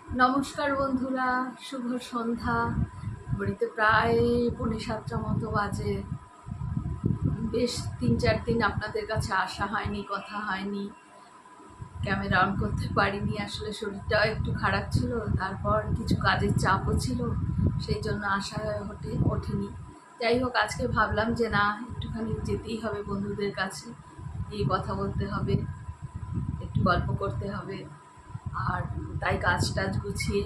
নমস্কার বন্ধুরা, শুভ সন্ধ্যা। ঘড়িতে প্রায় 6:45 মতো বাজে। বেশ 3-4 দিন আপনাদের কাছে আসা হয়নি, কথা হয়নি, ক্যামেরা অন করতে পারিনি। আসলে শরীরটাও একটু খারাপ ছিল, তারপর কিছু কাজের চাপও ছিল, সেই জন্য আসা ওঠেনি। যাই হোক, আজকে ভাবলাম যে না, একটুখানি যেতেই হবে বন্ধুদের কাছে, এই কথা বলতে হবে, একটু গল্প করতে হবে। আর তাই কাজ টাজ গুছিয়ে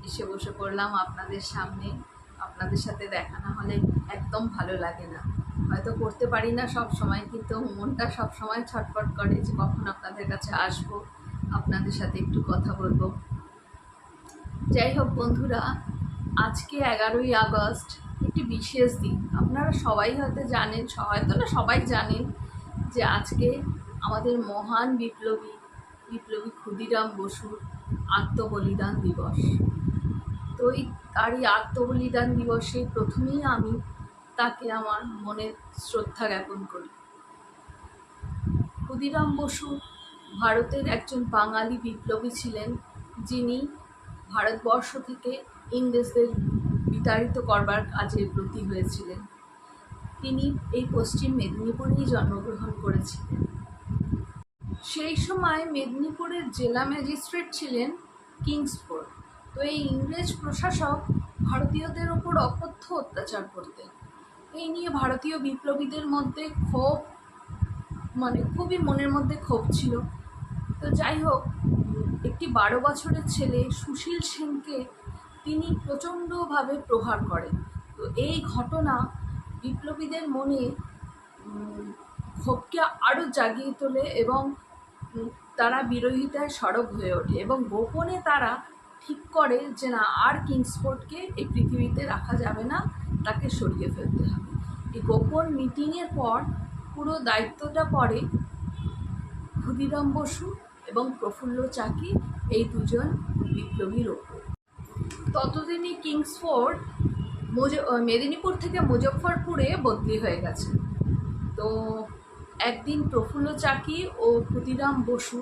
এসে বসে পড়লাম আপনাদের সামনে। আপনাদের সাথে দেখা না হলে একদম ভালো লাগে না। হয়তো করতে পারি না সব সময়, কিন্তু মনটা সব সময় ছটফট করে যে কখন আপনাদের কাছে আসবো, আপনাদের সাথে একটু কথা বলবো। যাই হোক বন্ধুরা, আজকে 11ই আগস্ট, একটি বিশেষ দিন। আপনারা সবাই হয়তো জানেন, হয়তো না সবাই জানেন যে আজকে আমাদের মহান বিপ্লবী ক্ষুদিরাম বসুর আত্মবলিদান দিবস। তো তারই আত্মবলিদান দিবসে প্রথমেই আমি তাকে আমার মনের শ্রদ্ধা জ্ঞাপন করি। ক্ষুদিরাম বসু ভারতের একজন বাঙালি বিপ্লবী ছিলেন, যিনি ভারতবর্ষ থেকে ইংরেজদের বিতাড়িত করবার কাজে ব্রতী হয়েছিলেন। তিনি এই পশ্চিম মেদিনীপুরেই জন্মগ্রহণ করেছিলেন। সেই সময় মেদিনীপুরের জেলা ম্যাজিস্ট্রেট ছিলেন কিংসফোর্ড। তো এই ইংরেজ প্রশাসক ভারতীয়দের ওপর অকথ্য অত্যাচার করতেন। এই নিয়ে ভারতীয় বিপ্লবীদের মধ্যে ক্ষোভ, খুবই মনের মধ্যে ক্ষোভ ছিল। তো যাই হোক, একটি 12 বছরের ছেলে সুশীল সেনকে তিনি প্রচণ্ডভাবে প্রহার করেন। তো এই ঘটনা বিপ্লবীদের মনে ক্ষোভকে আরও জাগিয়ে তোলে এবং তারা বিরোধিতায় সরব হয়ে ওঠে এবং গোপনে তারা ঠিক করে যে না, আর কিংসফোর্ডকে এই পৃথিবীতে রাখা যাবে না, তাকে সরিয়ে ফেলতে হবে। এই গোপন মিটিংয়ের পর পুরো দায়িত্বটা পড়ে ক্ষুদিরাম বসু এবং প্রফুল্ল চাকি, এই দুজন বিপ্লবীর ওপর। ততদিনই কিংসফোর্ড মেদিনীপুর থেকে মুজফ্ফরপুরে বদলি হয়ে গেছে। তো একদিন প্রফুল্ল চাকি ও ক্ষুদিরাম বসু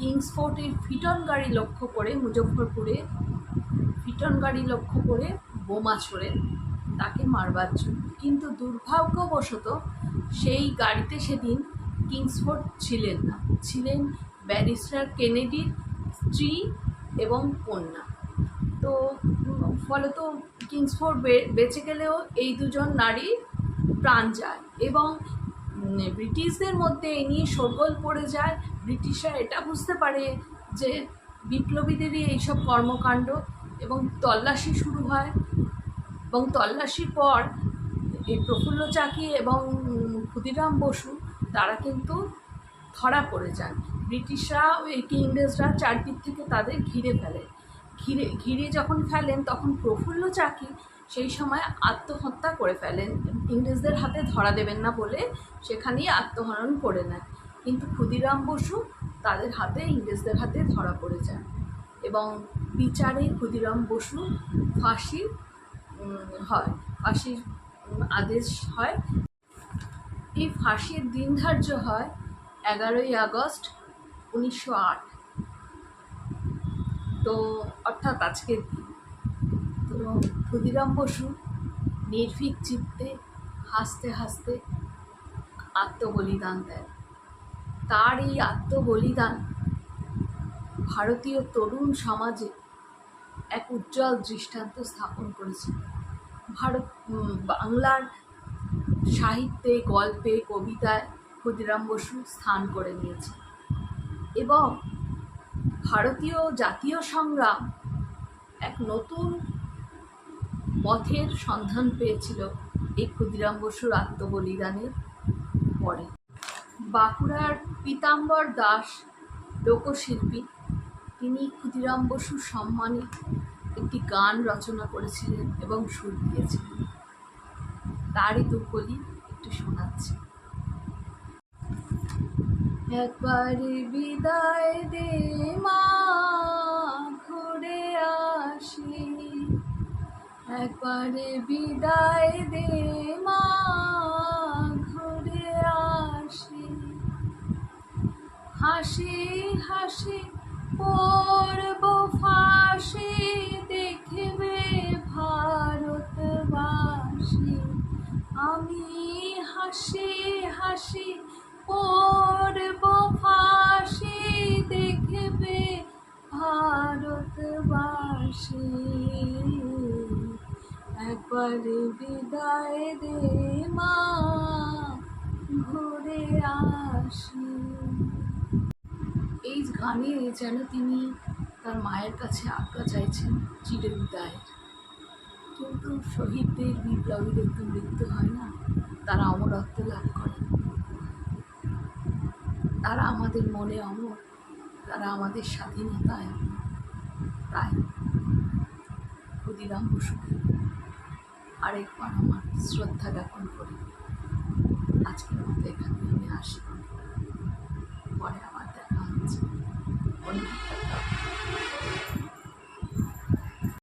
কিংসফোর্টের ফিটন গাড়ি লক্ষ্য করে, মুজফ্ফরপুরে ফিটন গাড়ি লক্ষ্য করে বোমা ছোড়েন তাকে মারবার জন্য। কিন্তু দুর্ভাগ্যবশত সেই গাড়িতে সেদিন কিংসফোর্ড ছিলেন না, ছিলেন ব্যারিস্টার কেনেডির স্ত্রী এবং কন্যা। তো ফলত কিংসফোর্ড বেঁচে গেলেও এই দুজন নারী প্রাণ যায় এবং ব্রিটিশদের মধ্যে এই নিয়ে শোরগোল পড়ে যায়। ব্রিটিশরা এটা বুঝতে পারে যে বিপ্লবীদেরই এইসব কর্মকাণ্ড, এবং তল্লাশি শুরু হয়। এবং তল্লাশির পর এই প্রফুল্ল চাকি এবং ক্ষুদিরাম বসু তারা কিন্তু ধরা পড়ে যান। ব্রিটিশরা, ইংরেজরা চারদিক থেকে তাদের ঘিরে ফেলে। ঘিরে যখন ফেলেন তখন প্রফুল্ল চাকি সেই সময় আত্মহত্যা করে ফেলেন, ইংরেজদের হাতে ধরা দেবেন না বলে সেখানেই আত্মহরণ করে নেন। কিন্তু ক্ষুদিরাম বসু তাদের হাতে, ইংরেজদের হাতে ধরা পড়ে যান এবং বিচারে ক্ষুদিরাম বসু ফাঁসির আদেশ হয়। এই ফাঁসির দিন ধার্য হয় 11ই আগস্ট 1908। তো অর্থাৎ আজকের দিন। তো ক্ষুদিরাম বসু নির্ভীক চিত্তে হাসতে হাসতে আত্মবলিদান দেন। তার এই আত্মবলিদান ভারতীয় তরুণ সমাজে এক উজ্জ্বল দৃষ্টান্ত স্থাপন করেছে। বাংলার সাহিত্যে, গল্পে, কবিতায় ক্ষুদিরাম বসু স্থান করে নিয়েছে এবং ভারতীয় জাতীয় সংগ্রাম এক নতুন পথের সন্ধান পেয়েছিল এই ক্ষুদিরাম বসুর আত্মবলিদানের পরে। বাঁকুড়ার পীতাম্বর দাস লোকশিল্পী, তিনি ক্ষুদিরাম বসুর সম্মানে একটি গান রচনা করেছিলেন এবং সুর দিয়েছিলেন। তারই দুকলি একটু শোনাচ্ছি। একবারে বিদায় দে মা, ঘুরে আসি, একবারে বিদায় দে মা, ঘুরে আসি, হাসি হাসি পড়ব হাসি হাসি পড়ব ফাঁসি দেখবে ভারতবাসী, একবার বিদায় দে মা, ঘুরে আসি। এই গানে যেন তিনি তার মায়ের কাছে আজ্ঞা চাইছেন চিরবিদায়ের। কিন্তু শহীদদের, বিপ্লবীদের তো মৃত্যু হয় না, তারা অমরত্ব লাভ করে। তারা আমাদের মনে অমর, তারা আমাদের স্বাধীনতায় অমর। তাই ক্ষুদিরাম বসুকে আরেকবার আমার শ্রদ্ধা জ্ঞাপন করে আজকের মতো এখানে আমি আসি। পরে আবার দেখা হচ্ছে অন্য একটা